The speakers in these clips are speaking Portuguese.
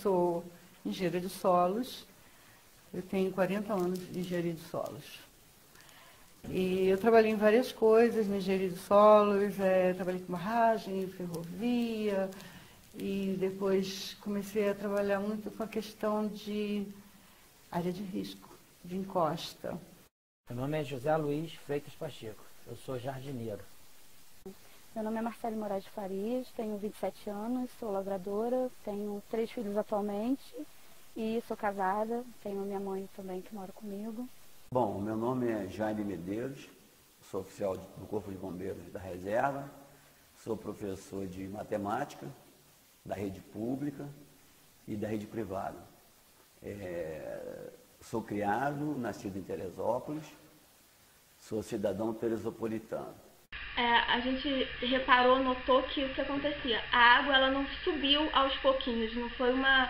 sou engenheira de solos, eu tenho 40 anos de engenharia de solos. E eu trabalhei em várias coisas na engenharia de solos, trabalhei com barragem, ferrovia, e depois comecei a trabalhar muito com a questão de área de risco, de encosta. Meu nome é José Luiz Freitas Pacheco, eu sou jardineiro. Meu nome é Marcele Moraes de Farias, tenho 27 anos, sou lavradora, tenho 3 filhos atualmente e sou casada, tenho minha mãe também que mora comigo. Bom, meu nome é Jaime Medeiros, sou oficial do Corpo de Bombeiros da Reserva, sou professor de matemática da rede pública e da rede privada. Sou criado, nascido em Teresópolis, sou cidadão teresopolitano. A gente reparou, notou que o que acontecia, a água ela não subiu aos pouquinhos, não foi uma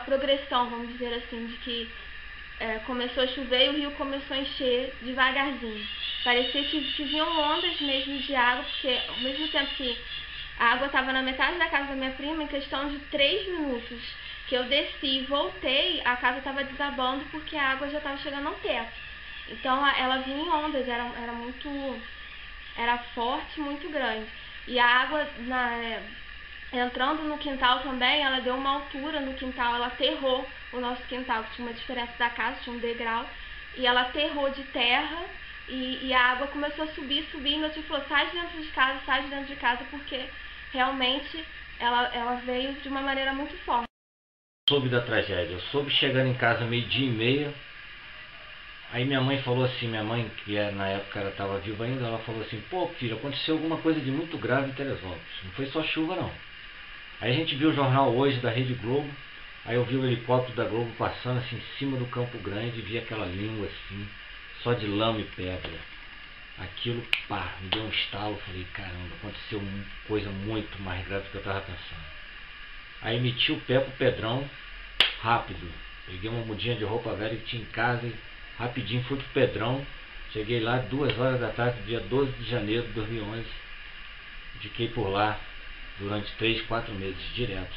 progressão, vamos dizer assim, de que começou a chover e o rio começou a encher devagarzinho. Parecia que vinham ondas mesmo de água, porque ao mesmo tempo que a água estava na metade da casa da minha prima, em questão de 3 minutos que eu desci e voltei, a casa estava desabando porque a água já estava chegando ao teto. Então ela vinha em ondas, era forte, muito grande. E a água entrando no quintal também, ela deu uma altura no quintal, ela aterrou o nosso quintal, que tinha uma diferença da casa, tinha um degrau, e ela aterrou de terra e a água começou a subir, e meu tio falou, sai de dentro de casa, porque realmente ela veio de uma maneira muito forte. Soube da tragédia, eu soube chegando em casa 12:30. Aí minha mãe falou assim, minha mãe, que na época ela estava viva ainda, ela falou assim, pô filho, aconteceu alguma coisa de muito grave em Teresópolis, não foi só chuva não. Aí a gente viu o jornal hoje da Rede Globo, aí eu vi o helicóptero da Globo passando assim em cima do Campo Grande, vi aquela língua assim, só de lama e pedra. Aquilo, pá, me deu um estalo, falei, caramba, aconteceu coisa muito mais grave do que eu estava pensando. Aí meti o pé pro Pedrão, rápido, peguei uma mudinha de roupa velha que tinha em casa e rapidinho fui pro Pedrão, cheguei lá 2 horas da tarde, dia 12 de janeiro de 2011, fiquei por lá durante 3, 4 meses, direto,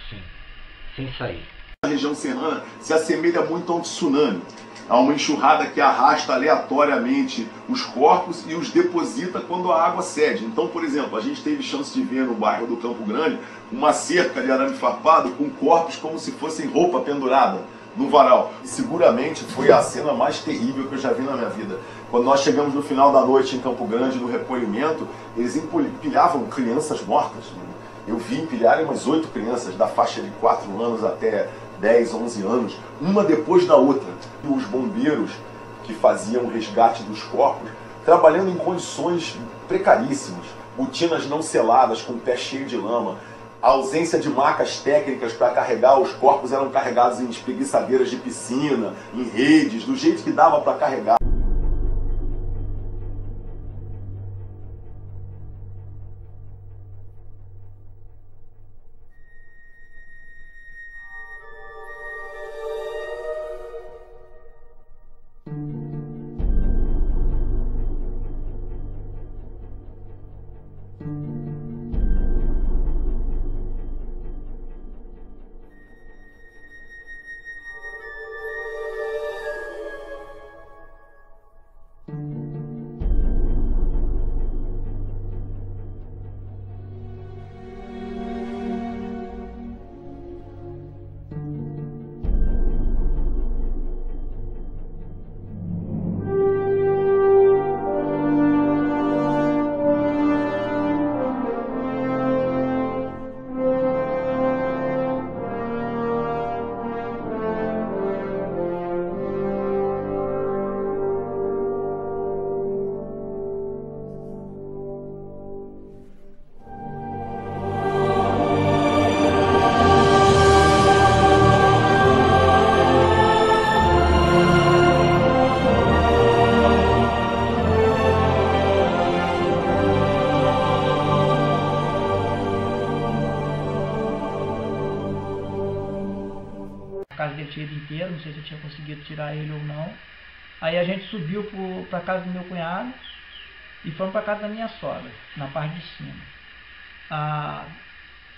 sem sair. A região serrana se assemelha muito a um tsunami, a uma enxurrada que arrasta aleatoriamente os corpos e os deposita quando a água cede. Então, por exemplo, a gente teve chance de ver no bairro do Campo Grande uma cerca de arame farpado com corpos como se fossem roupa pendurada no varal. E seguramente foi a cena mais terrível que eu já vi na minha vida. Quando nós chegamos no final da noite em Campo Grande, no recolhimento, eles empilhavam crianças mortas. Eu vi empilharem umas 8 crianças da faixa de 4 anos até 10, 11 anos, uma depois da outra. E os bombeiros que faziam o resgate dos corpos, trabalhando em condições precaríssimas, botinas não seladas, com o pé cheio de lama, a ausência de macas técnicas para carregar os corpos, eram carregados em espreguiçadeiras de piscina, em redes, do jeito que dava para carregar. casa dele tinha ido inteiro, não sei se eu tinha conseguido tirar ele ou não. Aí a gente subiu para casa do meu cunhado e fomos para casa da minha sogra, na parte de cima.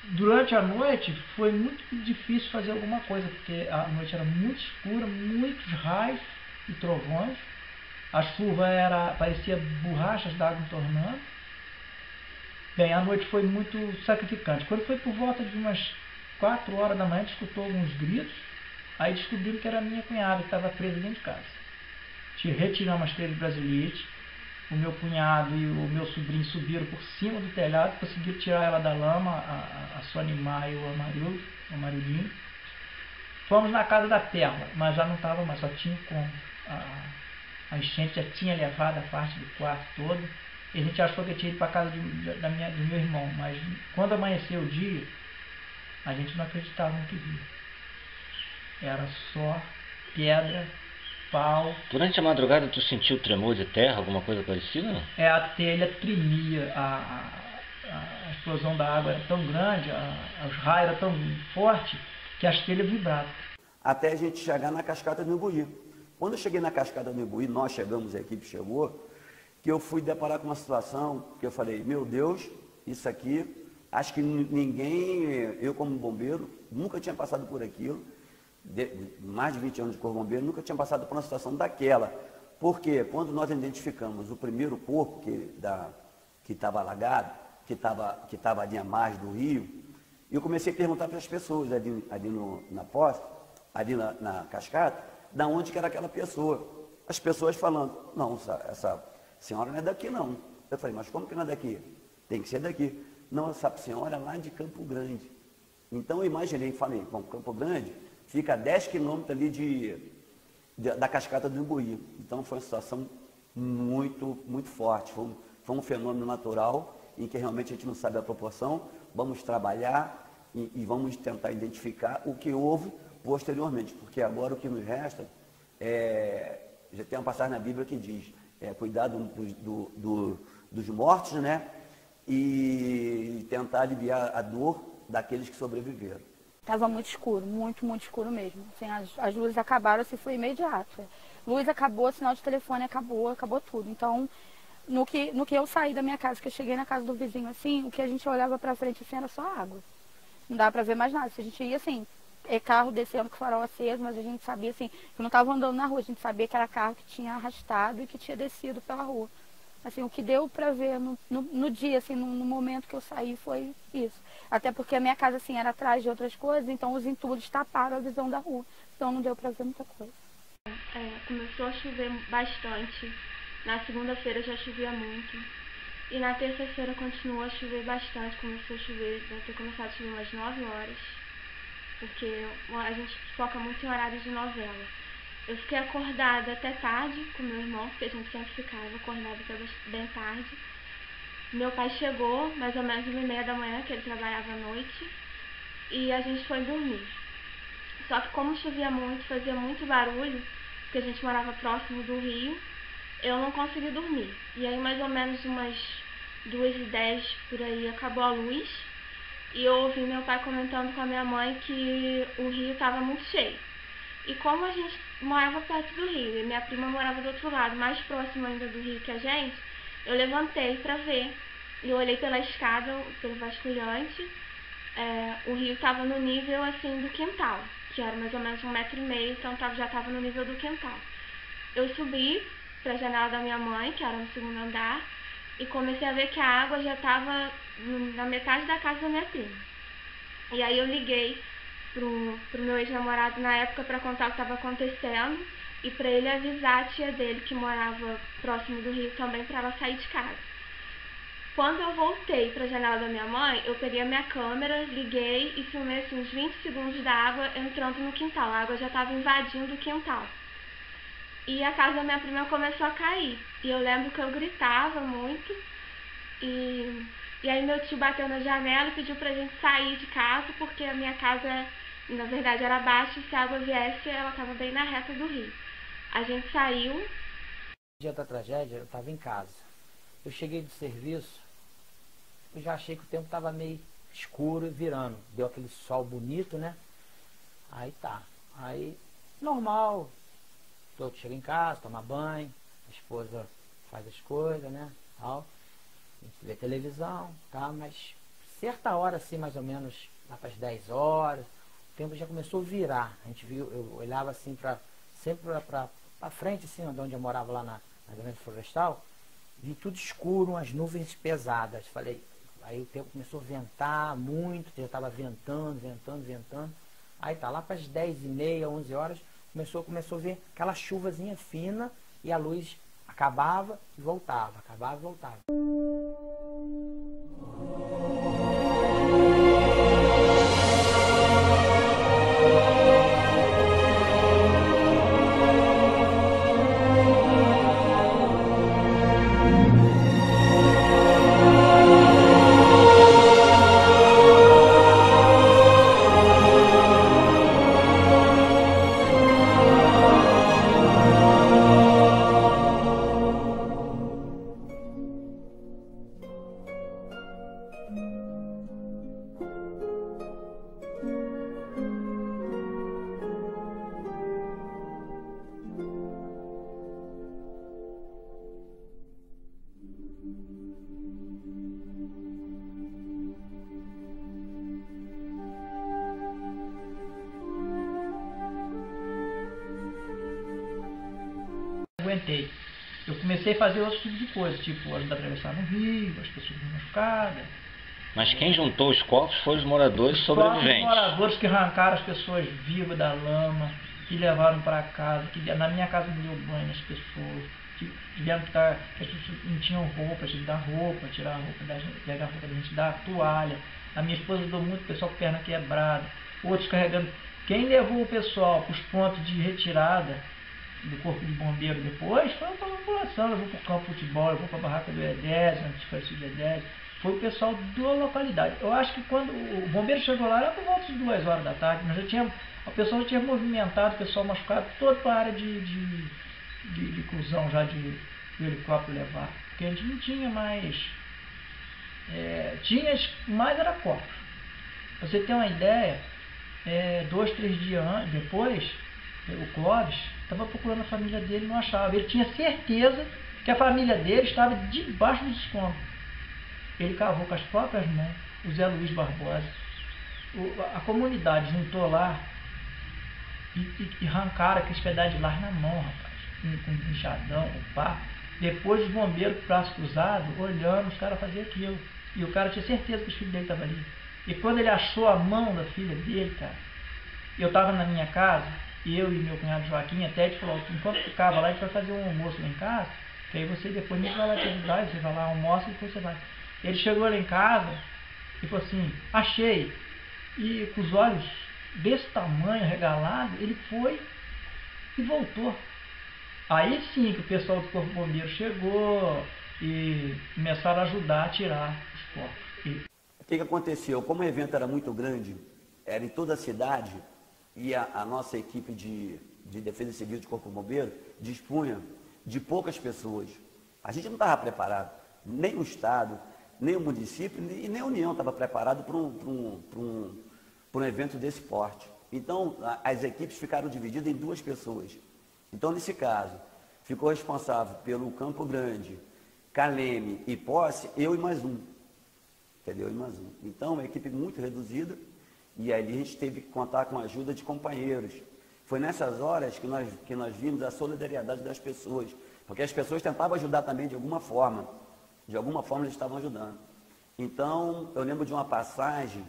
Durante a noite foi muito difícil fazer alguma coisa, porque a noite era muito escura, muitos raios e trovões. A chuva parecia borrachas d'água entornando. Bem, a noite foi muito sacrificante. Quando foi por volta de umas 4 horas da manhã, a gente escutou alguns gritos. Aí descobriram que era a minha cunhada que estava presa dentro de casa. Retiramos as telhas de brasilite. O meu cunhado e o meu sobrinho subiram por cima do telhado, conseguiram tirar ela da lama, a Sonimar e o Amarildinho. Fomos na casa da Perla, mas já não estava mais, só tinha como. A enchente já tinha levado a parte do quarto todo. E a gente achou que eu tinha ido para a casa do meu irmão, mas quando amanheceu o dia, a gente não acreditava no que via. Era só pedra, pau. Durante a madrugada tu sentiu tremor de terra, alguma coisa parecida? Não? A telha tremia, a explosão da água era tão grande, os raios eram tão fortes que as telhas vibravam. Até a gente chegar na cascata do Imbuí. Quando eu cheguei na cascata do Imbuí, nós chegamos, a equipe chegou, que eu fui deparar com uma situação que eu falei, meu Deus, isso aqui, acho que ninguém, eu como bombeiro, nunca tinha passado por aquilo. Mais de 20 anos de corpo bombeiro, nunca tinha passado por uma situação daquela. Porque quando nós identificamos o primeiro corpo que estava alagado, que estava ali à margem do rio, eu comecei a perguntar para as pessoas ali na poça, ali na cascata, da onde que era aquela pessoa. As pessoas falando, não, essa senhora não é daqui não. Eu falei, mas como que não é daqui? Tem que ser daqui. Não, essa senhora é lá de Campo Grande. Então eu imaginei e falei, bom, Campo Grande fica a 10 quilômetros ali da cascata do Imbuí. Então foi uma situação muito, muito forte. Foi um fenômeno natural em que realmente a gente não sabe a proporção. Vamos trabalhar e vamos tentar identificar o que houve posteriormente. Porque agora o que nos resta já tem uma passagem na Bíblia que diz, cuidar dos mortos, né? E tentar aliviar a dor daqueles que sobreviveram. Estava muito escuro, muito, muito escuro mesmo. Assim, as luzes acabaram, assim, foi imediato. Luz acabou, sinal de telefone acabou tudo. Então, no que eu saí da minha casa, que eu cheguei na casa do vizinho, assim, o que a gente olhava pra frente, assim, era só água. Não dava pra ver mais nada. Se a gente ia, assim, carro descendo com o farol aceso, mas a gente sabia, assim, que não estava andando na rua. A gente sabia que era carro que tinha arrastado e que tinha descido pela rua. Assim, o que deu pra ver no dia, assim, no momento que eu saí foi isso. Até porque a minha casa, assim, era atrás de outras coisas, então os entulhos taparam a visão da rua. Então não deu pra ver muita coisa. Começou a chover bastante. Na segunda-feira já chovia muito. E na terça-feira continuou a chover bastante. Começou a chover, deve ter começado a chover umas 9 horas. Porque a gente foca muito em horários de novela. Eu fiquei acordada até tarde com meu irmão, porque a gente sempre ficava acordada até bem tarde. Meu pai chegou mais ou menos 1h30 da manhã, que ele trabalhava à noite, e a gente foi dormir. Só que como chovia muito, fazia muito barulho, porque a gente morava próximo do rio, eu não consegui dormir. E aí mais ou menos umas 2h10 por aí acabou a luz, e eu ouvi meu pai comentando com a minha mãe que o rio estava muito cheio. E como a gente morava perto do rio, e minha prima morava do outro lado, mais próximo ainda do rio que a gente, eu levantei para ver. E eu olhei pela escada, pelo vasculhante, o rio estava no nível assim do quintal, que era mais ou menos 1,5 m, então já estava no nível do quintal. Eu subi para a janela da minha mãe, que era no segundo andar, e comecei a ver que a água já estava na metade da casa da minha prima. E aí eu liguei pro meu ex-namorado na época para contar o que estava acontecendo e para ele avisar a tia dele, que morava próximo do rio também, para ela sair de casa. Quando eu voltei para a janela da minha mãe, eu peguei a minha câmera, liguei e filmei assim, uns 20 segundos da água entrando no quintal. A água já estava invadindo o quintal. E a casa da minha prima começou a cair. E eu lembro que eu gritava muito. E aí meu tio bateu na janela e pediu pra gente sair de casa, porque a minha casa, na verdade, era abaixo, e se a água viesse, ela estava bem na reta do rio. A gente saiu. No dia da tragédia, eu estava em casa. Eu cheguei do serviço, eu já achei que o tempo estava meio escuro e virando. Deu aquele sol bonito, né? Aí tá. Aí, normal. Eu chego em casa, toma banho, a esposa faz as coisas, né? Tal. A gente vê televisão, tá? Mas certa hora, assim, mais ou menos, lá para as 10 horas, o tempo já começou a virar. A gente viu, eu olhava assim, sempre para frente, assim, de onde eu morava lá na Grande Florestal, vi tudo escuro, umas nuvens pesadas. Falei, aí o tempo começou a ventar muito, já estava ventando. Aí tá, lá para as 10h30, 11 horas, começou a ver aquela chuvazinha fina e a luz acabava e voltava, acabava e voltava. Aguentei. Eu comecei a fazer outros tipos de coisas, tipo ajudar a atravessar no rio, as pessoas machucadas. Mas quem juntou os corpos foram os moradores Os sobreviventes. moradores que arrancaram as pessoas vivas da lama, que levaram para casa, que na minha casa me deu banho nas pessoas, que tiveram que estar, que as pessoas não tinham roupa, tive que dar roupa, tirar a roupa da gente, pegar a roupa da gente, dar a toalha. A minha esposa ajudou muito o pessoal com perna quebrada, outros carregando. Quem levou o pessoal para os pontos de retirada do corpo de bombeiro depois foi a população, levou para o campo de futebol, levou para a barraca do E10, antes foi o E10, foi o pessoal da localidade. Eu acho que quando o bombeiro chegou lá era por volta de 2 horas da tarde, mas a pessoa já tinha movimentado, o pessoal machucado, toda para a área de cruzão já do helicóptero levar, porque a gente não tinha mais, tinha mais era corpo. Pra você ter uma ideia, 2, 3 dias depois, o Clóvis estava procurando a família dele e não achava. Ele tinha certeza que a família dele estava debaixo dos escombros. Ele cavou com as próprias mãos, o Zé Luiz Barbosa. A comunidade juntou lá e arrancaram aqueles pedaços de lar na mão, rapaz, com um enxadão, com pá. Depois os bombeiros com o braço cruzado, olhando os caras fazer aquilo. E o cara tinha certeza que os filhos dele estavam ali. E quando ele achou a mão da filha dele, cara, eu estava na minha casa, eu e meu cunhado Joaquim, até ele falou, enquanto ficava lá, a gente vai fazer um almoço lá em casa, que aí você depois nem vai lá te ajudar, você vai lá, almoça e depois você vai. Ele chegou lá em casa e falou assim, achei. E com os olhos desse tamanho, regalados, ele foi e voltou. Aí sim que o pessoal do Corpo Bombeiro chegou e começaram a ajudar a tirar os corpos. O que aconteceu? Como o evento era muito grande, era em toda a cidade, e a nossa equipe de defesa civil de Corpo Bombeiro dispunha de poucas pessoas. A gente não estava preparado, nem o Estado, nem o município e nem a União estava preparado para um evento desse porte. Então, as equipes ficaram divididas em 2 pessoas. Então, nesse caso, ficou responsável pelo Campo Grande, Caleme e Posse, eu e mais um. Entendeu? Eu e mais um. Então, uma equipe muito reduzida. E aí a gente teve que contar com a ajuda de companheiros. Foi nessas horas que nós vimos a solidariedade das pessoas, porque as pessoas tentavam ajudar também de alguma forma. De alguma forma eles estavam ajudando. Então, eu lembro de uma passagem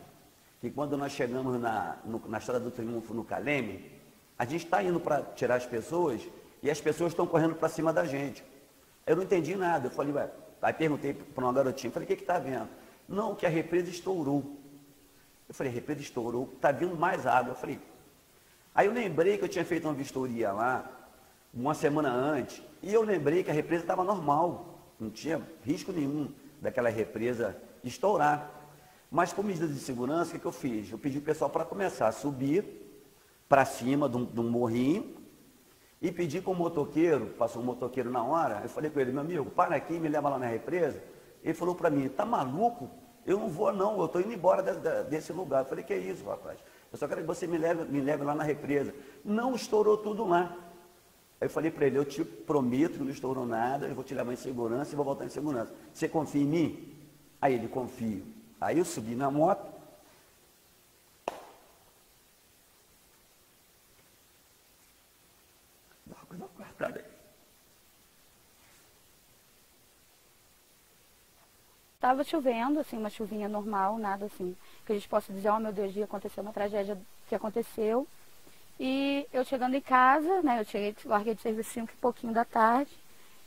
que quando nós chegamos na Estrada do Triunfo, no Caleme, a gente está indo para tirar as pessoas e as pessoas estão correndo para cima da gente. Eu não entendi nada. Eu falei, aí perguntei para uma garotinha, falei, o que está vendo? Não, que a represa estourou. Eu falei, a represa estourou, está vindo mais água. Eu falei, aí eu lembrei que eu tinha feito uma vistoria lá, uma semana antes, e eu lembrei que a represa estava normal, não tinha risco nenhum daquela represa estourar. Mas por medida de segurança, o que eu fiz? Eu pedi o pessoal para começar a subir para cima de um morrinho e pedi para o motoqueiro, passou um motoqueiro na hora, eu falei com ele, meu amigo, para aqui e me leva lá na represa. Ele falou para mim, tá maluco? Eu não vou não, eu estou indo embora desse lugar. Eu falei, que é isso, rapaz? Eu só quero que você me leve lá na represa. Não estourou tudo lá. Aí eu falei para ele, eu te prometo que não estourou nada, eu vou te levar em segurança e vou voltar em segurança. Você confia em mim? Aí ele, confio. Aí eu subi na moto, dá uma coisa cortada aí. Tava chovendo, assim, uma chuvinha normal, nada assim, que a gente possa dizer, oh meu Deus, ia acontecer uma tragédia que aconteceu. E eu chegando em casa, né, larguei de serviço 5 e pouquinho da tarde,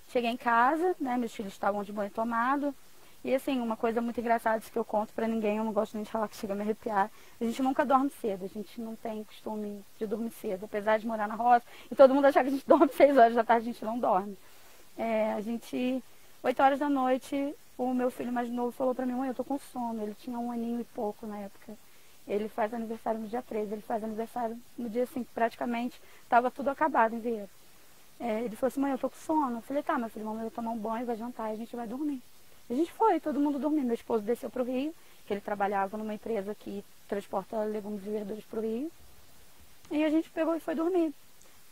cheguei em casa, né, meus filhos estavam de banho tomado. E assim, uma coisa muito engraçada que eu conto pra ninguém, eu não gosto nem de falar que chega a me arrepiar, a gente nunca dorme cedo, a gente não tem costume de dormir cedo, apesar de morar na roça, e todo mundo achar que a gente dorme 6 horas da tarde, a gente não dorme. A gente, 8 horas da noite, o meu filho mais novo falou pra mim, mãe, eu tô com sono, ele tinha 1 aninho e pouco na época. Ele faz aniversário no dia 13, ele faz aniversário no dia assim, praticamente estava tudo acabado em Vieira. Ele falou assim, mãe, eu tô com sono. Eu falei, tá, meu filho, vamos eu tomar um banho, vai jantar e a gente vai dormir. A gente foi, todo mundo dormiu. Meu esposo desceu pro Rio, que ele trabalhava numa empresa que transporta legumes e verduras pro Rio. E a gente pegou e foi dormir.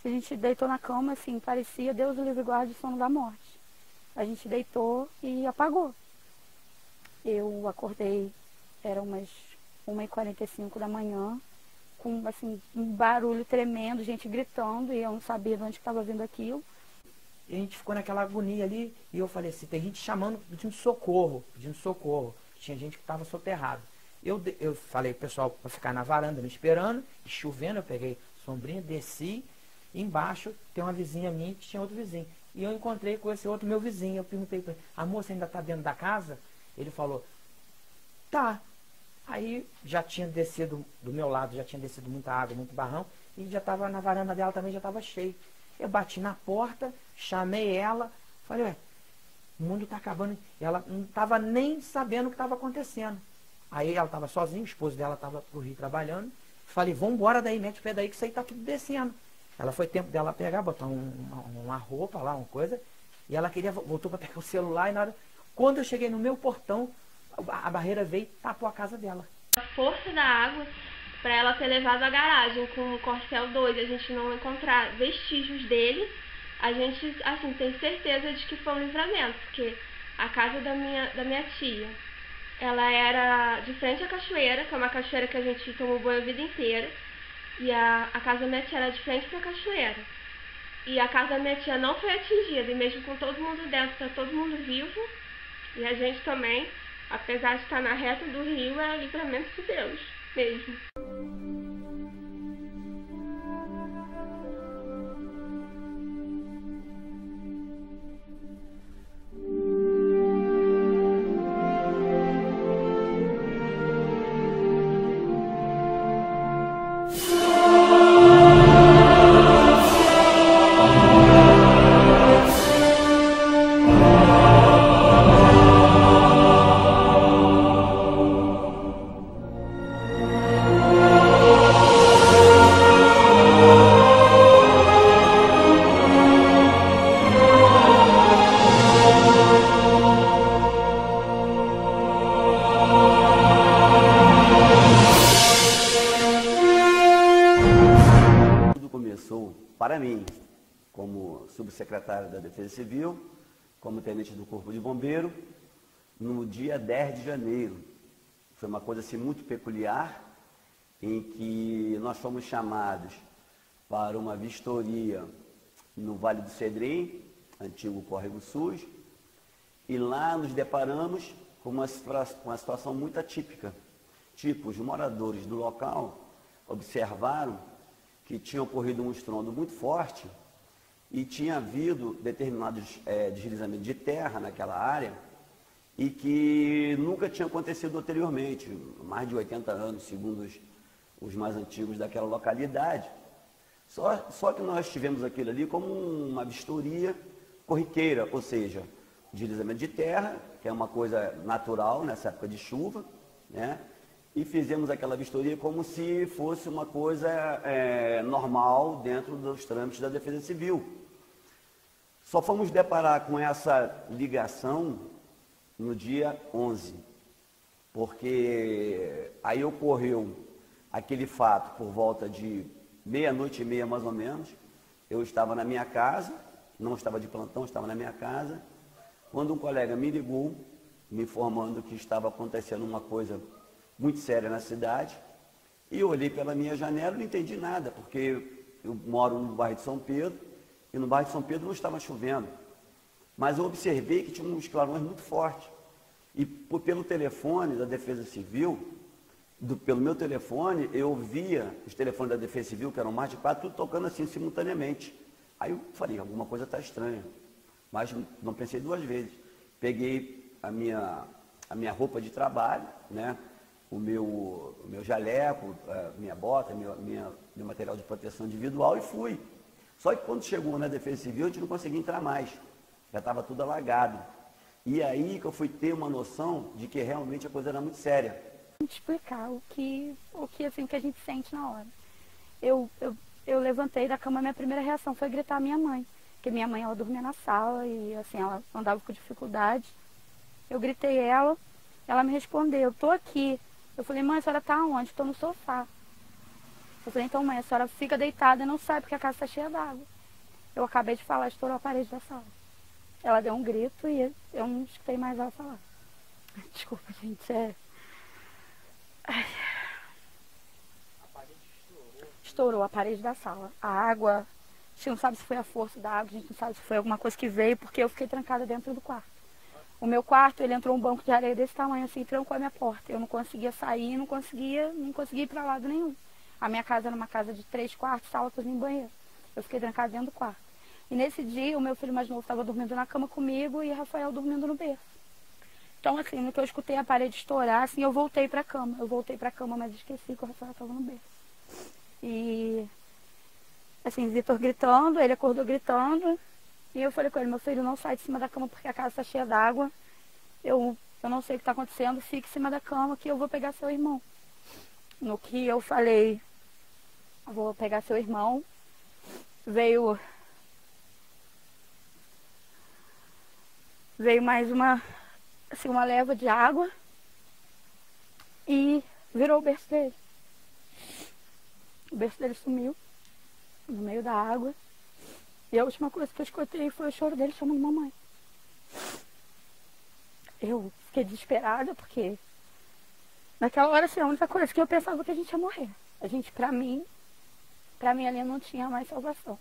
A gente deitou na cama, assim, parecia Deus o livre guarde o sono da morte. A gente deitou e apagou. Eu acordei, era umas 1h45 da manhã, com assim, um barulho tremendo, gente gritando, e eu não sabia de onde estava vindo aquilo. E a gente ficou naquela agonia ali, e eu falei assim, tem gente chamando, pedindo socorro. Tinha gente que estava soterrado. Eu falei pro pessoal para ficar na varanda me esperando, e chovendo, eu peguei sombrinha, desci, e embaixo tem uma vizinha minha que tinha outro vizinho. E eu encontrei com esse outro meu vizinho, eu perguntei para ele, a moça ainda está dentro da casa? Ele falou, tá. Aí já tinha descido, do meu lado, já tinha descido muita água, muito barrão, e já estava na varanda dela também, já estava cheio. Eu bati na porta, chamei ela, falei, ué, o mundo está acabando. Ela não estava nem sabendo o que estava acontecendo. Aí ela estava sozinha, o esposo dela estava pro Rio trabalhando. Falei, vamos embora daí, mete o pé daí que isso aí está tudo descendo. Ela foi tempo dela pegar, botar uma roupa lá, uma coisa, e ela voltou para pegar o celular e nada. Quando eu cheguei no meu portão, a barreira veio e tapou a casa dela. A força da água para ela ter levado a garagem com o Corcel 2, a gente não encontrar vestígios dele, a gente assim tem certeza de que foi um livramento, porque a casa da minha tia, ela era de frente à cachoeira, que é uma cachoeira que a gente tomou banho a vida inteira, e a casa da minha tia era de frente para a cachoeira. E a casa da minha tia não foi atingida, e mesmo com todo mundo dentro, tá todo mundo vivo, e a gente também, apesar de estar na reta do rio, é livramento de Deus mesmo. Para mim, como subsecretário da Defesa Civil, como tenente do Corpo de Bombeiro, no dia 10 de janeiro. Foi uma coisa assim muito peculiar, em que nós fomos chamados para uma vistoria no Vale do Cedrim, antigo Córrego Sujo, e lá nos deparamos com uma situação muito atípica. Tipo, os moradores do local observaram que tinha ocorrido um estrondo muito forte e tinha havido determinados deslizamentos de terra naquela área e que nunca tinha acontecido anteriormente, mais de 80 anos, segundo os mais antigos daquela localidade. Só que nós tivemos aquilo ali como uma vistoria corriqueira, ou seja, deslizamento de terra, que é uma coisa natural nessa época de chuva, né? E fizemos aquela vistoria como se fosse uma coisa normal dentro dos trâmites da Defesa Civil. Só fomos deparar com essa ligação no dia 11, porque aí ocorreu aquele fato por volta de 00:30 mais ou menos. Eu estava na minha casa, não estava de plantão, estava na minha casa, quando um colega me ligou me informando que estava acontecendo uma coisa muito séria na cidade. E eu olhei pela minha janela e não entendi nada, porque eu moro no bairro de São Pedro, e no bairro de São Pedro não estava chovendo. Mas eu observei que tinha uns clarões muito fortes. E pelo telefone da Defesa Civil, pelo meu telefone, eu via os telefones da Defesa Civil, que eram mais de 4, tudo tocando assim simultaneamente. Aí eu falei, alguma coisa está estranha. Mas não pensei duas vezes. Peguei a minha roupa de trabalho, né? o meu jaleco, minha bota, meu material de proteção individual e fui. Só que quando chegou na Defesa Civil, a gente não conseguia entrar mais. Já estava tudo alagado. E aí que eu fui ter uma noção de que realmente a coisa era muito séria. Vou te explicar o que assim, que a gente sente na hora. Eu levantei da cama, minha primeira reação foi gritar a minha mãe. Porque minha mãe, ela dormia na sala e assim, ela andava com dificuldade. Eu gritei ela me respondeu, eu tô aqui. Eu falei, mãe, a senhora tá onde? Estou no sofá. Eu falei, então mãe, a senhora fica deitada e não sai porque a casa está cheia d'água. Eu acabei de falar, estourou a parede da sala. Ela deu um grito e eu não escutei mais ela falar. Desculpa, gente, Ai. Estourou a parede da sala. A água, a gente não sabe se foi a força da água, a gente não sabe se foi alguma coisa que veio, porque eu fiquei trancada dentro do quarto. O meu quarto, ele entrou um banco de areia desse tamanho assim, trancou a minha porta. Eu não conseguia sair, não conseguia ir para lado nenhum. A minha casa era uma casa de 3 quartos, sala, cozinha e banheiro. Eu fiquei trancada dentro do quarto. E nesse dia, o meu filho mais novo estava dormindo na cama comigo e Rafael dormindo no berço. Então, assim, no que eu escutei a parede estourar, assim, eu voltei para a cama. Eu voltei para a cama, mas esqueci que o Rafael estava no berço. E, assim, Vitor gritando, ele acordou gritando. E eu falei com ele, meu filho, não sai de cima da cama porque a casa está cheia d'água. Eu não sei o que está acontecendo, fique em cima da cama que eu vou pegar seu irmão. No que eu falei, vou pegar seu irmão, veio mais uma leva de água e virou o berço dele. O berço dele sumiu no meio da água. E a última coisa que eu escutei foi o choro dele chamando mamãe. Eu fiquei desesperada porque naquela hora, assim, a única coisa que eu pensava que a gente ia morrer. A gente, pra mim ali não tinha mais salvação.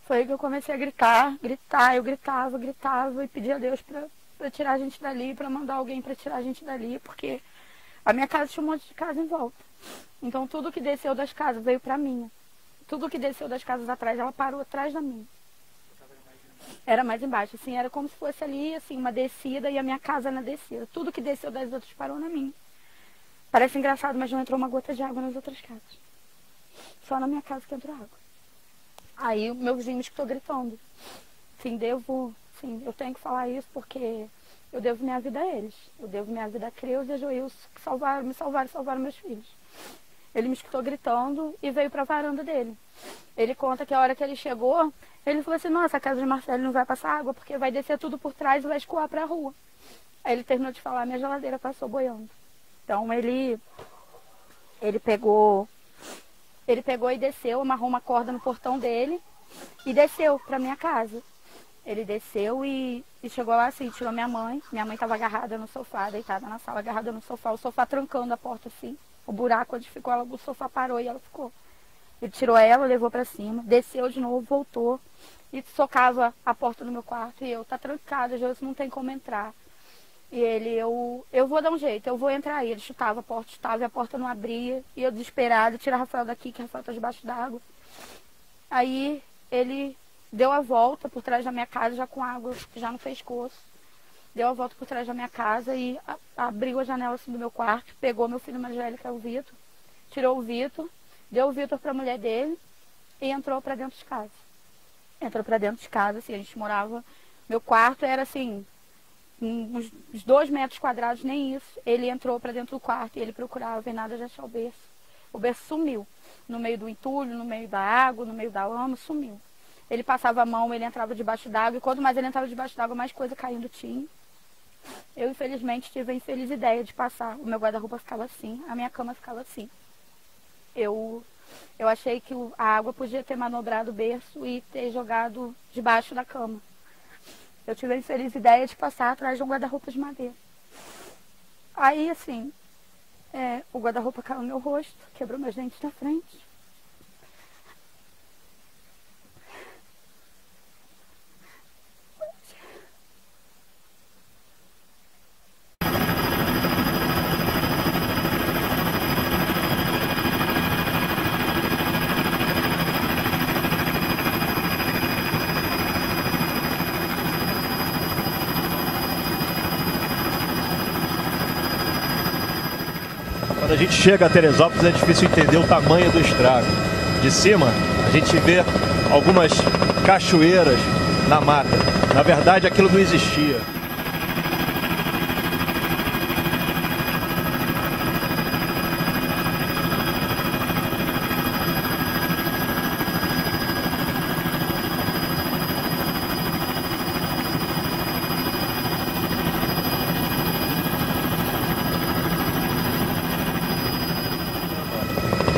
Foi aí que eu comecei a gritar, eu gritava e pedia a Deus pra tirar a gente dali, pra mandar alguém pra tirar a gente dali, porque a minha casa tinha um monte de casa em volta. Então tudo que desceu das casas veio pra minha. Tudo que desceu das casas atrás, ela parou atrás da minha. Era mais embaixo, assim, era como se fosse ali, assim, uma descida e a minha casa na descida. Tudo que desceu das outras parou na minha. Parece engraçado, mas não entrou uma gota de água nas outras casas. Só na minha casa que entrou água. Aí o meu vizinho me escutou gritando. Assim, eu tenho que falar isso porque eu devo minha vida a eles. Eu devo minha vida a Creus e a Joilson, que salvaram meus filhos. Ele me escutou gritando e veio para a varanda dele. Ele conta que a hora que ele chegou, ele falou assim, nossa, a casa de Marcelo não vai passar água porque vai descer tudo por trás e vai escoar para a rua. Aí ele terminou de falar, minha geladeira passou boiando. Então ele pegou e desceu, amarrou uma corda no portão dele e desceu para minha casa. Ele desceu e chegou lá assim, tirou minha mãe. Minha mãe estava agarrada no sofá, deitada na sala, agarrada no sofá, o sofá trancando a porta assim. O buraco onde ficou, o sofá parou e ela ficou. Ele tirou ela, levou pra cima, desceu de novo, voltou e socava a porta do meu quarto. E eu, tá trancada, Joilson, não tem como entrar. E ele, eu vou dar um jeito, eu vou entrar aí. Ele chutava a porta, e a porta não abria. E eu desesperada, tirar Rafael daqui, que Rafael tá debaixo d'água. Aí ele deu a volta por trás da minha casa, já com água já no pescoço. Deu a volta por trás da minha casa e abriu a janela assim do meu quarto, pegou meu filho mais velho, que é o Vitor, tirou o Vitor, deu o Vitor para a mulher dele e entrou para dentro de casa. Entrou para dentro de casa, assim, a gente morava, meu quarto era assim, uns 2 metros quadrados, nem isso. Ele entrou para dentro do quarto e ele procurava e nada de achar o berço. O berço sumiu, no meio do entulho, no meio da água, no meio da lama, sumiu. Ele passava a mão, ele entrava debaixo d'água e quanto mais ele entrava debaixo d'água, mais coisa caindo tinha. Eu, infelizmente, tive a infeliz ideia de passar. O meu guarda-roupa ficava assim, a minha cama ficava assim. Eu achei que a água podia ter manobrado o berço e ter jogado debaixo da cama. eu tive a infeliz ideia de passar atrás de um guarda-roupa de madeira. Aí, assim, o guarda-roupa caiu no meu rosto, quebrou meus dentes da frente. Quando a gente chega a Teresópolis é difícil entender o tamanho do estrago. De cima a gente vê algumas cachoeiras na mata. Na verdade aquilo não existia.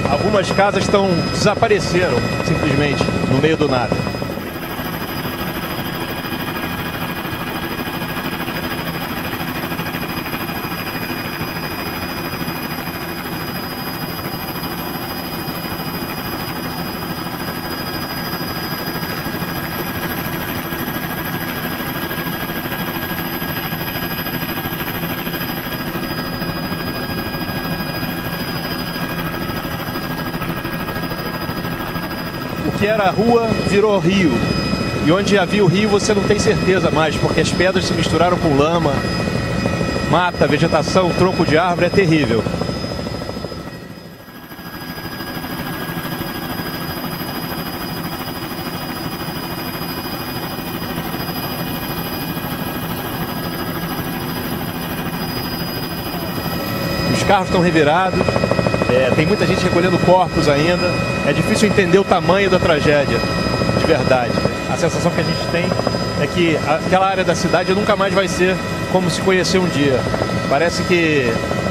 Algumas casas desapareceram simplesmente no meio do nada. O que era rua virou rio. E onde havia o rio você não tem certeza mais, porque as pedras se misturaram com lama, mata, vegetação, tronco de árvore, é terrível. Os carros estão revirados. Tem muita gente recolhendo corpos ainda. É difícil entender o tamanho da tragédia, de verdade. A sensação que a gente tem é que aquela área da cidade nunca mais vai ser como se conheceu um dia. Parece que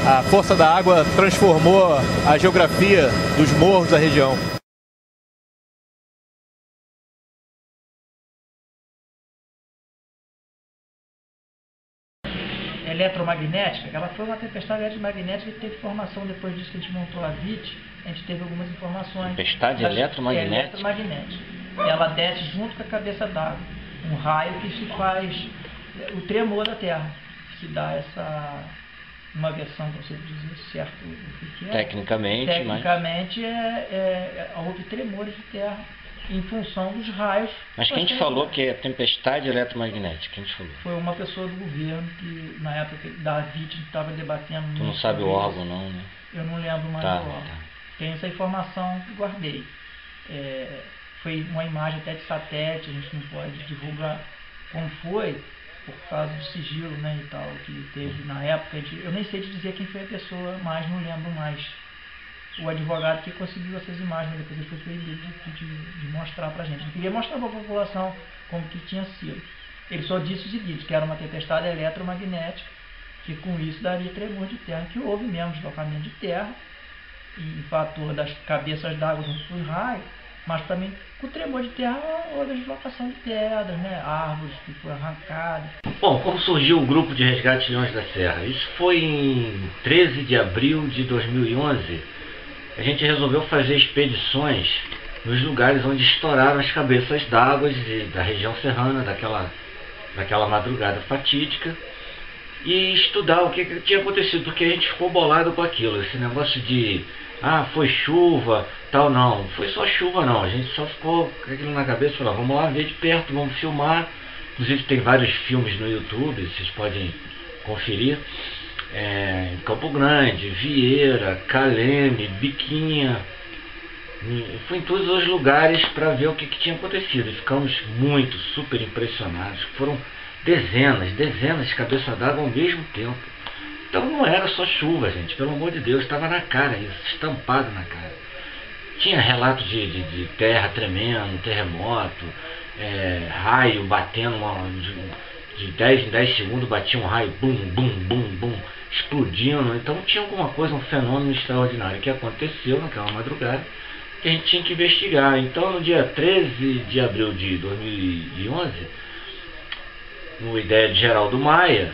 a força da água transformou a geografia dos morros da região. Eletromagnética, ela foi uma tempestade eletromagnética que teve formação depois disso que a gente montou a VIT, a gente teve algumas informações. Tempestade eletromagnética? Eletromagnética. Ela desce junto com a cabeça d'água, um raio que se faz o tremor da Terra, que dá uma versão, para você dizer certo o que é. Tecnicamente, houve tremores de terra em função dos raios. Mas quem te falou que é tempestade eletromagnética? Quem te falou? Foi uma pessoa do governo que na época da VIT estava debatendo. Tu não sabe o órgão não, né? Eu não lembro mais do órgão. Tá. Tenho essa informação que guardei. Foi uma imagem até de satélite, a gente não pode divulgar como foi, por causa do sigilo, né, e tal, que teve na época. Eu nem sei te dizer quem foi a pessoa, mas não lembro mais. O advogado que conseguiu essas imagens, depois ele foi proibido de mostrar pra gente. Ele queria mostrar pra população como que tinha sido. Ele só disse o seguinte, que era uma tempestade eletromagnética, que com isso daria tremor de terra, que houve mesmo deslocamento de terra, e fator das cabeças d'água não foi raio, mas também com o tremor de terra houve a deslocação de pedras, né, árvores que foram arrancadas. Bom, como surgiu o grupo de resgate Leões da Serra? Isso foi em 13 de abril de 2011. A gente resolveu fazer expedições nos lugares onde estouraram as cabeças d'água da região serrana, daquela madrugada fatídica, e estudar o que tinha acontecido, porque a gente ficou bolado com aquilo, esse negócio de foi chuva, tal, não foi só chuva não, a gente só ficou com aquilo na cabeça, falou, vamos lá ver de perto, vamos filmar. Inclusive tem vários filmes no YouTube, vocês podem conferir. Campo Grande, Vieira, Caleme, Biquinha, fui em todos os lugares para ver o que tinha acontecido e ficamos super impressionados. Foram dezenas de cabeças d'água ao mesmo tempo. Então não era só chuva, gente, pelo amor de Deus, estava na cara isso, estampado na cara. Tinha relato de terra tremendo, terremoto, raio batendo, de 10 em 10 segundos batia um raio, bum, bum, bum, bum, explodindo. Então tinha alguma coisa, um fenômeno extraordinário que aconteceu naquela madrugada que a gente tinha que investigar. Então no dia 13 de abril de 2011 uma ideia de Geraldo Maia,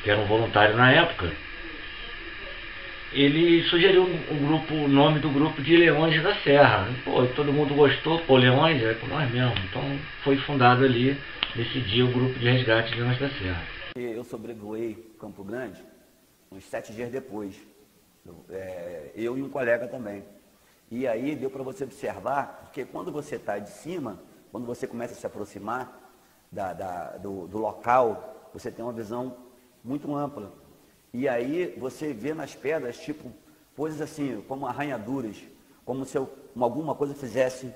que era um voluntário na época, ele sugeriu o nome do grupo de Leões da Serra. Pô, todo mundo gostou, pô, Leões é com nós mesmo. Então foi fundado ali, nesse dia, o grupo de resgate de Leões da Serra. Eu sobrevoei Campo Grande uns 7 dias depois, eu e um colega também. E aí deu para você observar, porque quando você está de cima, quando você começa a se aproximar do local, você tem uma visão muito ampla. E aí você vê nas pedras, tipo, coisas assim, como arranhaduras, como se alguma coisa fizesse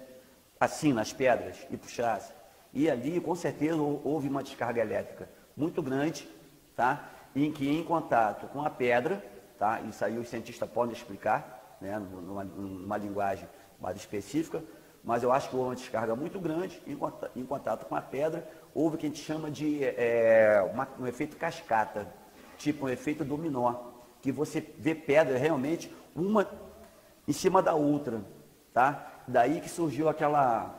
assim nas pedras e puxasse. E ali, com certeza, houve uma descarga elétrica muito grande, tá? Em que, em contato com a pedra, tá? Isso aí os cientistas podem explicar, né? Numa linguagem mais específica, mas eu acho que houve uma descarga muito grande em contato com a pedra. Houve o que a gente chama de um efeito cascata, tipo um efeito dominó, que você vê pedra realmente uma em cima da outra, tá? Daí que surgiu aquela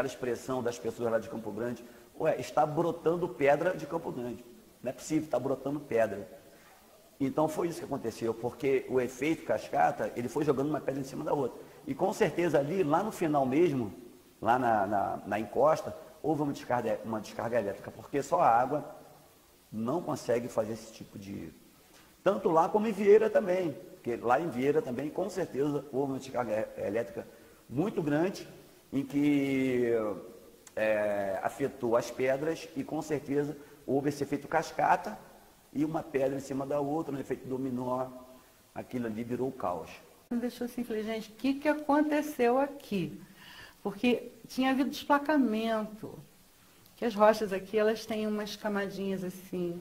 expressão das pessoas lá de Campo Grande: ué, está brotando pedra de Campo Grande. Não é possível, está brotando pedra. Então foi isso que aconteceu, porque o efeito cascata, ele foi jogando uma pedra em cima da outra. E com certeza ali, lá no final mesmo, lá na encosta, houve uma descarga elétrica, porque só a água não consegue fazer esse tipo de... Tanto lá como em Vieira também, porque lá em Vieira também, com certeza, houve uma descarga elétrica muito grande, em que afetou as pedras e, com certeza, houve esse efeito cascata e uma pedra em cima da outra, um efeito dominó, aquilo ali virou o caos. Me deixou assim, falei, gente, o que aconteceu aqui? Porque tinha havido desplacamento, que as rochas aqui, elas têm umas camadinhas assim,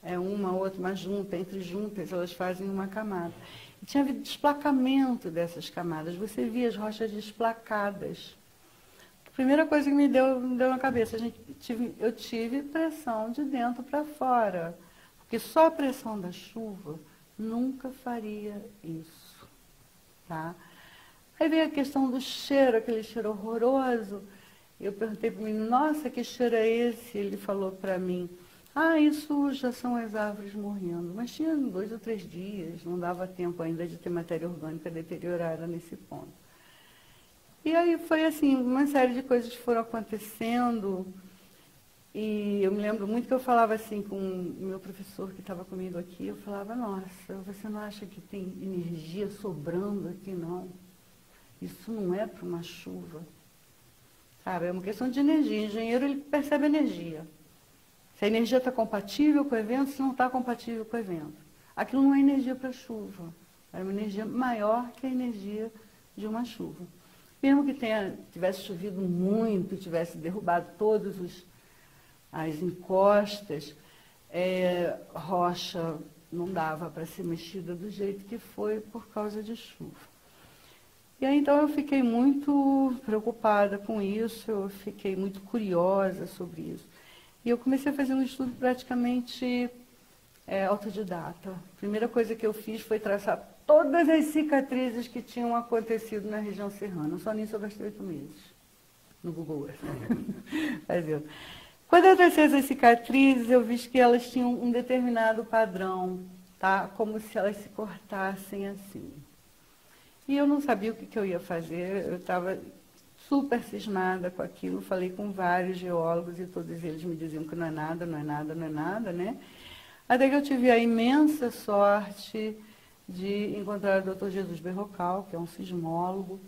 uma, outra, uma junta, entre juntas, elas fazem uma camada. E tinha havido desplacamento dessas camadas, você via as rochas desplacadas. A primeira coisa que me deu na cabeça, eu tive pressão de dentro para fora, porque só a pressão da chuva nunca faria isso, tá? Aí veio a questão do cheiro, aquele cheiro horroroso. Eu perguntei para o menino, nossa, que cheiro é esse? Ele falou para mim, isso já são as árvores morrendo. Mas tinha 2 ou 3 dias, não dava tempo ainda de ter matéria orgânica deteriorada nesse ponto. E aí foi assim, uma série de coisas foram acontecendo. E eu me lembro muito que eu falava assim com o meu professor que estava comigo aqui, eu falava, nossa, você não acha que tem energia sobrando aqui, não? Isso não é para uma chuva. Sabe, é uma questão de energia. O engenheiro, ele percebe energia. Se a energia está compatível com o evento, se não está compatível com o evento. Aquilo não é energia para chuva. É uma energia maior que a energia de uma chuva. Mesmo que tivesse chovido muito, tivesse derrubado todas as encostas, rocha não dava para ser mexida do jeito que foi por causa de chuva. E aí, então, eu fiquei muito preocupada com isso, eu fiquei muito curiosa sobre isso. E eu comecei a fazer um estudo praticamente autodidata. A primeira coisa que eu fiz foi traçar todas as cicatrizes que tinham acontecido na região serrana. Só nisso eu gastei 8 meses, no Google Earth. Quando eu tracei essas cicatrizes, eu vi que elas tinham um determinado padrão, tá? Como se elas se cortassem assim. E eu não sabia o que eu ia fazer, eu estava super cismada com aquilo, falei com vários geólogos e todos eles me diziam que não é nada, não é nada, não é nada, né? Até que eu tive a imensa sorte de encontrar o Dr. Jesus Berrocal, que é um sismólogo.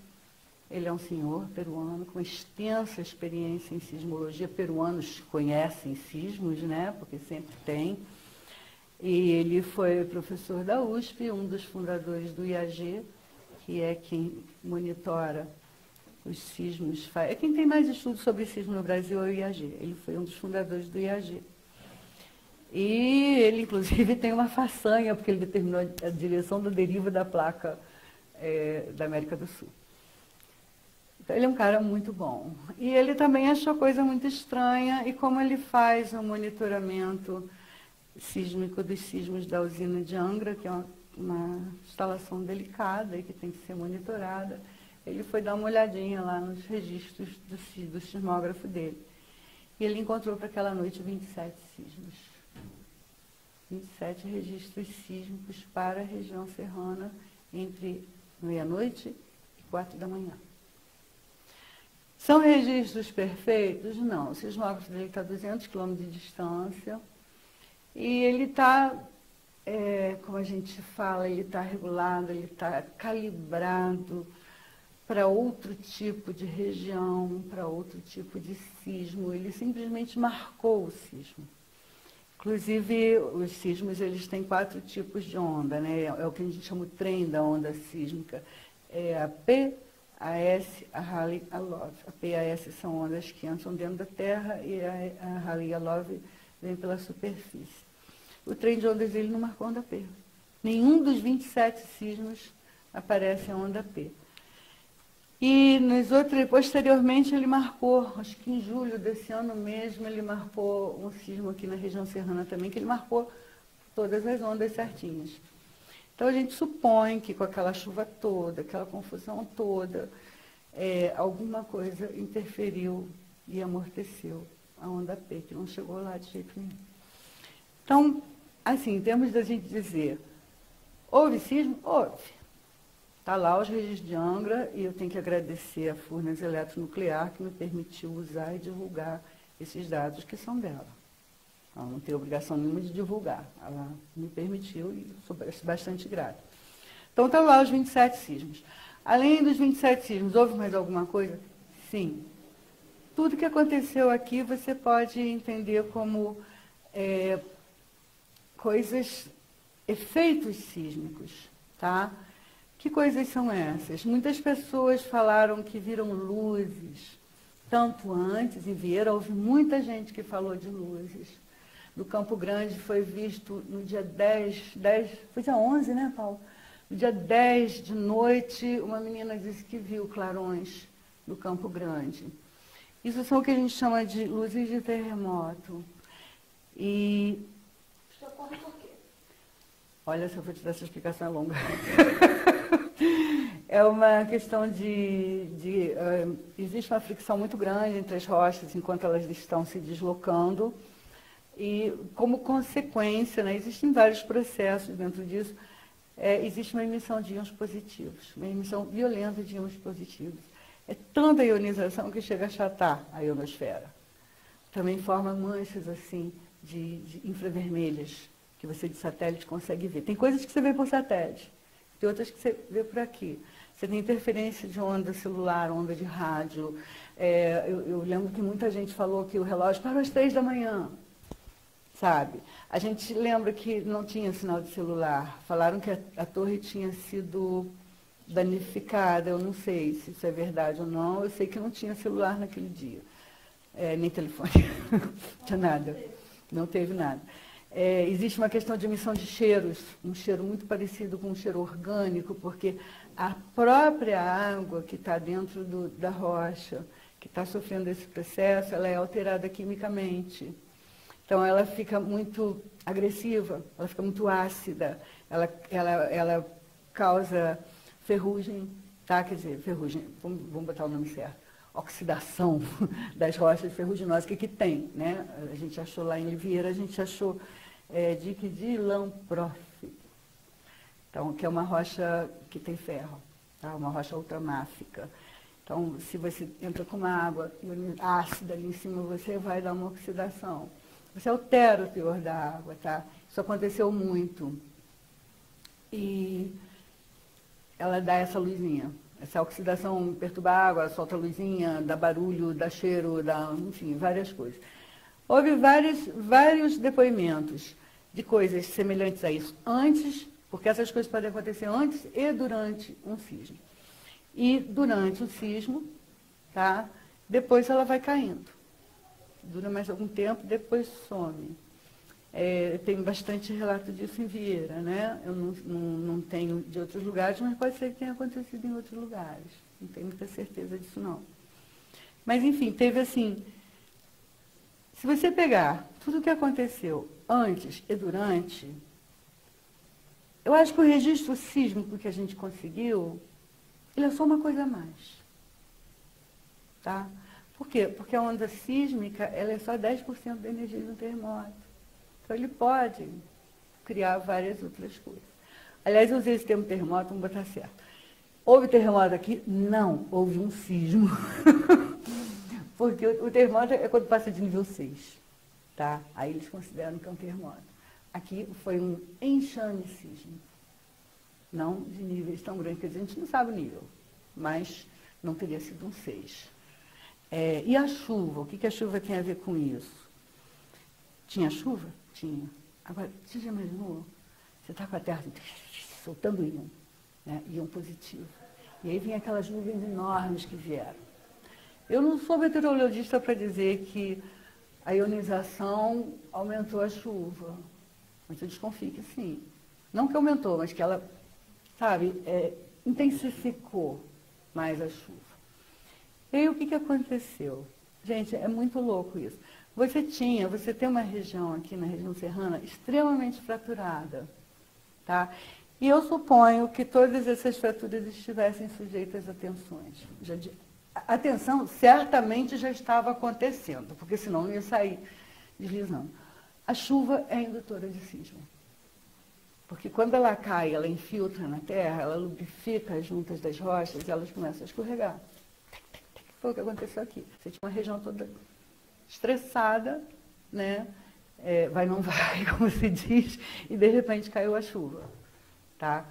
Ele é um senhor peruano com extensa experiência em sismologia. Peruanos conhecem sismos, né? Porque sempre tem. E ele foi professor da USP, um dos fundadores do IAG, que é quem monitora os sismos. É quem tem mais estudos sobre sismo no Brasil, é o IAG. Ele foi um dos fundadores do IAG. E ele, inclusive, tem uma façanha, porque ele determinou a direção da deriva da placa da América do Sul. Então, ele é um cara muito bom. E ele também achou coisa muito estranha, e como ele faz o monitoramento sísmico dos sismos da usina de Angra, que é uma instalação delicada e que tem que ser monitorada, ele foi dar uma olhadinha lá nos registros do sismógrafo dele. e ele encontrou para aquela noite 27 sismos. 27 registros sísmicos para a região serrana entre meia-noite e 4 da manhã. São registros perfeitos? Não. O sismógrafo dele está a 200 km de distância e ele está, como a gente fala, ele está regulado, ele está calibrado para outro tipo de região, para outro tipo de sismo. Ele simplesmente marcou o sismo. Inclusive, os sismos, eles têm 4 tipos de onda, né? É o que a gente chama o trem da onda sísmica. É a P, a S, a Rayleigh, a Love. A P e a S são ondas que entram dentro da Terra e a Rayleigh e a Love vem pela superfície. O trem de ondas dele não marcou onda P. Nenhum dos 27 sismos aparece a onda P. E posteriormente ele marcou, acho que em julho desse ano mesmo, ele marcou um sismo aqui na região serrana também, que ele marcou todas as ondas certinhas. Então a gente supõe que com aquela chuva toda, aquela confusão toda, alguma coisa interferiu e amorteceu a onda P, que não chegou lá de jeito nenhum. Então, assim, em termos da gente dizer, houve sismo? Houve. Está lá os registros de Angra e eu tenho que agradecer a Furnas Eletronuclear que me permitiu usar e divulgar esses dados que são dela. Ela não tem obrigação nenhuma de divulgar, ela me permitiu e sou bastante grata. Então estão lá os 27 sismos. Além dos 27 sismos, houve mais alguma coisa? Sim. Tudo que aconteceu aqui você pode entender como efeitos sísmicos, tá? Que coisas são essas? Muitas pessoas falaram que viram luzes, tanto antes em Vieira, houve muita gente que falou de luzes. No Campo Grande foi visto no dia 10, foi dia 11, né, Paulo? No dia 10 de noite, uma menina disse que viu clarões no Campo Grande. Isso são o que a gente chama de luzes de terremoto. E... Olha, se eu for te dar essa explicação é longa. É uma questão existe uma fricção muito grande entre as rochas enquanto elas estão se deslocando e, como consequência, né, existem vários processos dentro disso, existe uma emissão de íons positivos, uma emissão violenta de íons positivos. É tanta ionização que chega a achatar a ionosfera. Também forma manchas assim de infravermelhas que você de satélite consegue ver. Tem coisas que você vê por satélite. Tem outras que você vê por aqui. Você tem interferência de onda celular, onda de rádio. Eu lembro que muita gente falou que o relógio parou às 3 da manhã, sabe? A gente lembra que não tinha sinal de celular. Falaram que a torre tinha sido danificada. Eu não sei se isso é verdade ou não. Eu sei que não tinha celular naquele dia. Nem telefone. Não tinha nada. Não teve nada. Existe uma questão de emissão de cheiros, um cheiro muito parecido com um cheiro orgânico, porque a própria água que está dentro da rocha, que está sofrendo esse processo, ela é alterada quimicamente. Então ela fica muito agressiva, ela fica muito ácida, ela causa ferrugem, tá? Quer dizer, ferrugem, vamos botar o nome certo, oxidação das rochas ferruginosas, que tem, né? A gente achou lá em Livieira, a gente achou dique de lamprofe, então, que é uma rocha que tem ferro, tá? Uma rocha ultramáfica. Então, se você entra com uma água ácida ali em cima, você vai dar uma oxidação. Você altera o teor da água, tá? Isso aconteceu muito. E ela dá essa luzinha. Essa oxidação perturba a água, solta a luzinha, dá barulho, dá cheiro, enfim, várias coisas. Houve vários depoimentos de coisas semelhantes a isso antes, porque essas coisas podem acontecer antes e durante um sismo. E durante o sismo, tá? Depois ela vai caindo. Dura mais algum tempo, depois some. Tem bastante relato disso em Vieira, né? Eu não tenho de outros lugares, mas pode ser que tenha acontecido em outros lugares. Não tenho muita certeza disso, não. Mas, enfim, teve assim... Se você pegar tudo o que aconteceu antes e durante, eu acho que o registro sísmico que a gente conseguiu, ele é só uma coisa a mais. Tá? Por quê? Porque a onda sísmica ela é só 10% da energia de um terremoto. Então ele pode criar várias outras coisas. Aliás, eu usei esse termo terremoto, vamos botar certo. Houve terremoto aqui? Não, houve um sismo. Porque o terremoto é quando passa de nível 6. Tá? Aí eles consideram que é um terremoto. Aqui foi um enxame sísmico. Não de níveis tão grandes, porque a gente não sabe o nível, mas não teria sido um 6. E a chuva? O que a chuva tem a ver com isso? Tinha chuva? Tinha. Agora, você já imaginou? Você está com a terra soltando íon, né? Íon positivo. E aí vem aquelas nuvens enormes que vieram. Eu não sou meteorologista para dizer que a ionização aumentou a chuva, mas eu desconfio que sim. Não que aumentou, mas que ela, sabe, intensificou mais a chuva. E aí o que aconteceu? Gente, é muito louco isso. Você tem uma região aqui na região serrana extremamente fraturada, tá? E eu suponho que todas essas fraturas estivessem sujeitas a tensões. A tensão certamente já estava acontecendo, porque senão não ia sair deslizando. A chuva é indutora de sismo. Porque quando ela cai, ela infiltra na terra, ela lubrifica as juntas das rochas e elas começam a escorregar. Foi o que aconteceu aqui. Você tinha uma região toda estressada, né? Vai não vai, como se diz, e de repente caiu a chuva. Tá?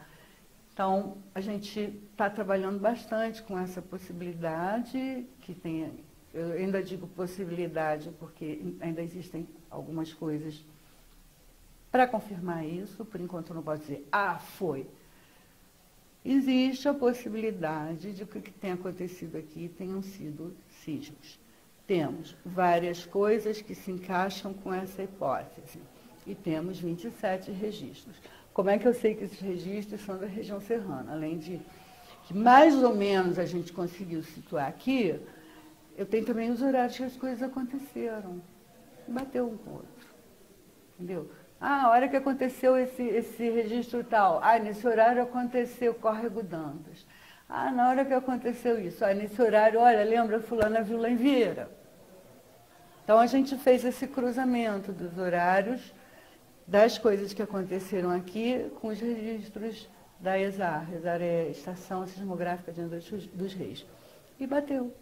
Então, a gente está trabalhando bastante com essa possibilidade, que tem, eu ainda digo possibilidade porque ainda existem algumas coisas para confirmar isso, por enquanto eu não posso dizer, foi. Existe a possibilidade de que o que tem acontecido aqui tenham sido sismos. Temos várias coisas que se encaixam com essa hipótese e temos 27 registros. Como é que eu sei que esses registros são da região serrana? Além de que mais ou menos a gente conseguiu situar aqui, eu tenho também os horários que as coisas aconteceram. Bateu um com o outro. Entendeu? A hora que aconteceu esse registro tal. Nesse horário aconteceu Córrego Dantas. Na hora que aconteceu isso. Nesse horário, olha, lembra, fulana viu lá em Vieira. Então, a gente fez esse cruzamento dos horários das coisas que aconteceram aqui com os registros da ESAR. ESAR é Estação Sismográfica de Angra dos Reis. E bateu.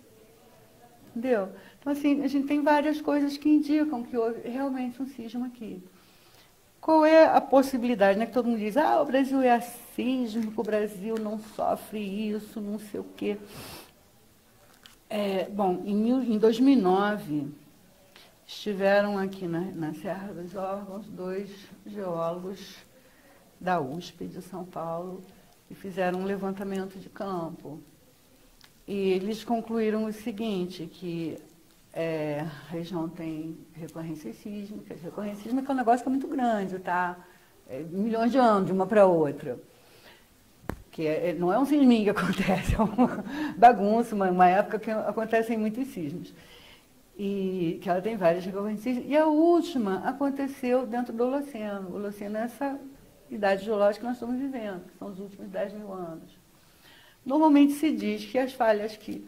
Entendeu? Então, assim, a gente tem várias coisas que indicam que houve realmente um sismo aqui. Qual é a possibilidade, né? Que todo mundo diz, o Brasil é assísmico, o Brasil não sofre isso, não sei o quê. Bom, em 2009, estiveram aqui na Serra dos Órgãos 2 geólogos da USP de São Paulo e fizeram um levantamento de campo. E eles concluíram o seguinte, que a região tem recorrências sísmicas. Recorrência sísmica é um negócio que é muito grande, tá? Milhões de anos, de uma para outra. Que não é um sisminho que acontece, é uma bagunça, uma época que acontecem muitos sismos. E que ela tem várias recorrências. E a última aconteceu dentro do Holoceno. O Holoceno é essa idade geológica que nós estamos vivendo, que são os últimos 10 mil anos. Normalmente se diz que as falhas que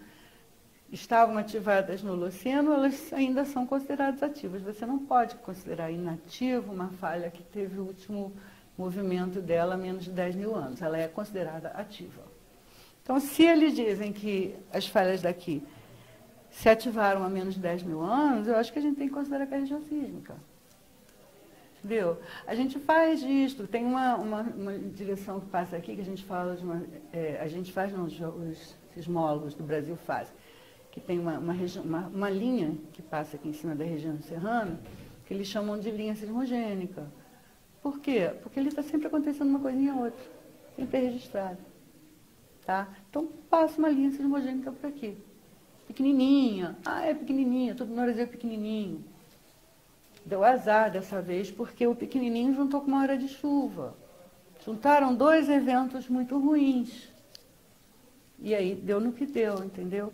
estavam ativadas no Holoceno, elas ainda são consideradas ativas. Você não pode considerar inativa uma falha que teve o último movimento dela há menos de 10 mil anos. Ela é considerada ativa. Então, se eles dizem que as falhas daqui se ativaram há menos de 10 mil anos, eu acho que a gente tem que considerar que é região sísmica. Entendeu? A gente faz registro, tem uma direção que passa aqui, que a gente fala de os sismólogos do Brasil fazem, que tem uma linha que passa aqui em cima da região serrana, que eles chamam de linha sismogênica. Por quê? Porque ali está sempre acontecendo uma coisinha ou outra, sempre é registrado. Tá? Então, passa uma linha sismogênica por aqui. Pequenininha. É pequenininha, tudo no Brasil é pequenininho. Deu azar dessa vez, porque o pequenininho juntou com uma hora de chuva. Juntaram dois eventos muito ruins. E aí deu no que deu, entendeu?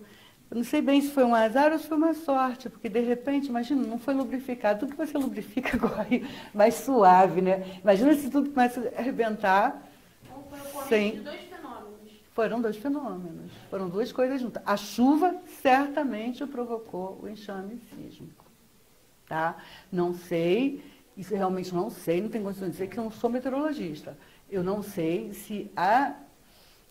Eu não sei bem se foi um azar ou se foi uma sorte, porque de repente, imagina, não foi lubrificado. Tudo que você lubrifica corre mais suave, né? Imagina se tudo começa a arrebentar. Então foi o sem... de dois fenômenos. Foram 2 fenômenos, foram 2 coisas juntas. A chuva certamente provocou o enxame sísmico. Tá? Não sei, isso realmente não sei, não tenho condição de dizer que eu não sou meteorologista. Eu não sei se a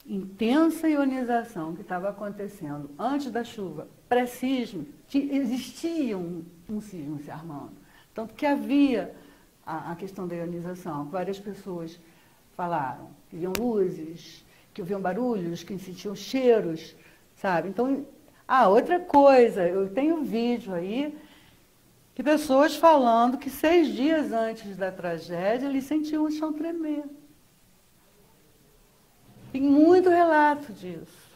intensa ionização que estava acontecendo antes da chuva, pré-sismo, existia um sismo se armando. Tanto que havia a questão da ionização. Várias pessoas falaram que viam luzes, que ouviam barulhos, que sentiam cheiros, sabe? Então, outra coisa, eu tenho um vídeo aí de pessoas falando que 6 dias antes da tragédia eles sentiam o chão tremer. Tem muito relato disso.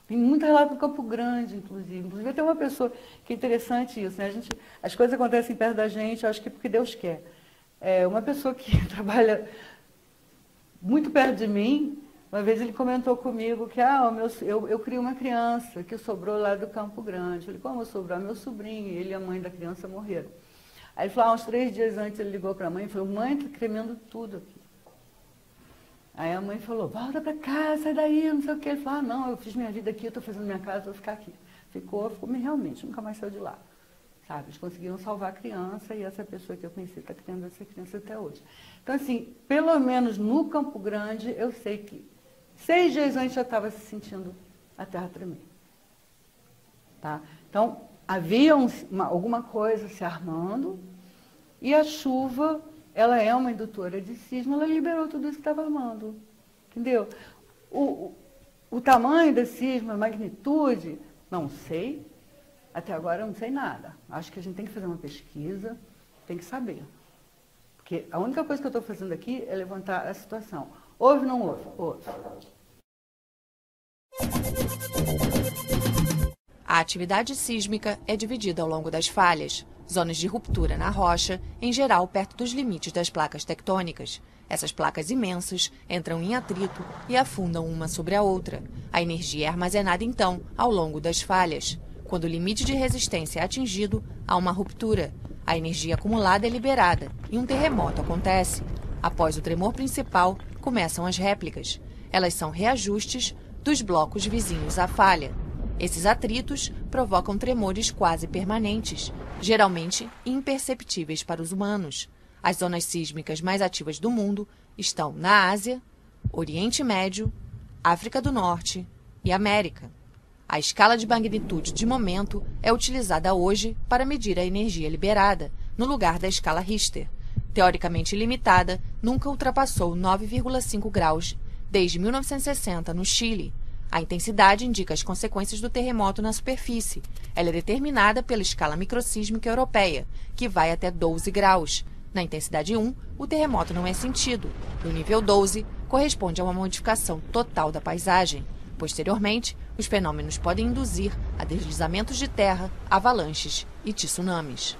Tem muito relato no Campo Grande, inclusive. Inclusive, tem uma pessoa que é interessante isso, né? As coisas acontecem perto da gente, eu acho que é porque Deus quer. Uma pessoa que trabalha muito perto de mim, uma vez ele comentou comigo que eu criei uma criança que sobrou lá do Campo Grande. Eu falei, como sobrou? Meu sobrinho, ele e a mãe da criança morreram. Aí ele falou, uns 3 dias antes ele ligou para a mãe e falou, mãe, está tremendo tudo aqui. Aí a mãe falou, volta para casa, sai daí, não sei o quê. Ele falou, não, eu fiz minha vida aqui, eu estou fazendo minha casa, vou ficar aqui. Ficou, mas realmente, nunca mais saiu de lá. Sabe? Eles conseguiram salvar a criança e essa pessoa que eu conheci está criando essa criança até hoje. Então, assim, pelo menos no Campo Grande, eu sei que 6 dias antes já estava se sentindo a terra tremer. Tá? Então, havia alguma coisa se armando e a chuva, ela é uma indutora de sismo, ela liberou tudo isso que estava armando. Entendeu? O tamanho desse sismo, a magnitude, não sei. Até agora eu não sei nada. Acho que a gente tem que fazer uma pesquisa, tem que saber. Porque a única coisa que eu estou fazendo aqui é levantar a situação. Houve ou não houve? Houve. A atividade sísmica é dividida ao longo das falhas, zonas de ruptura na rocha, em geral perto dos limites das placas tectônicas. Essas placas imensas entram em atrito e afundam uma sobre a outra. A energia é armazenada, então, ao longo das falhas. Quando o limite de resistência é atingido, há uma ruptura. A energia acumulada é liberada e um terremoto acontece. Após o tremor principal, começam as réplicas. Elas são reajustes dos blocos vizinhos à falha. Esses atritos provocam tremores quase permanentes, geralmente imperceptíveis para os humanos. As zonas sísmicas mais ativas do mundo estão na Ásia, Oriente Médio, África do Norte e América. A escala de magnitude de momento é utilizada hoje para medir a energia liberada, no lugar da escala Richter. Teoricamente limitada, nunca ultrapassou 9,5 graus desde 1960 no Chile. A intensidade indica as consequências do terremoto na superfície. Ela é determinada pela escala microsísmica europeia, que vai até 12 graus. Na intensidade 1, o terremoto não é sentido. No nível 12, corresponde a uma modificação total da paisagem. Posteriormente, os fenômenos podem induzir a deslizamentos de terra, avalanches e tsunamis.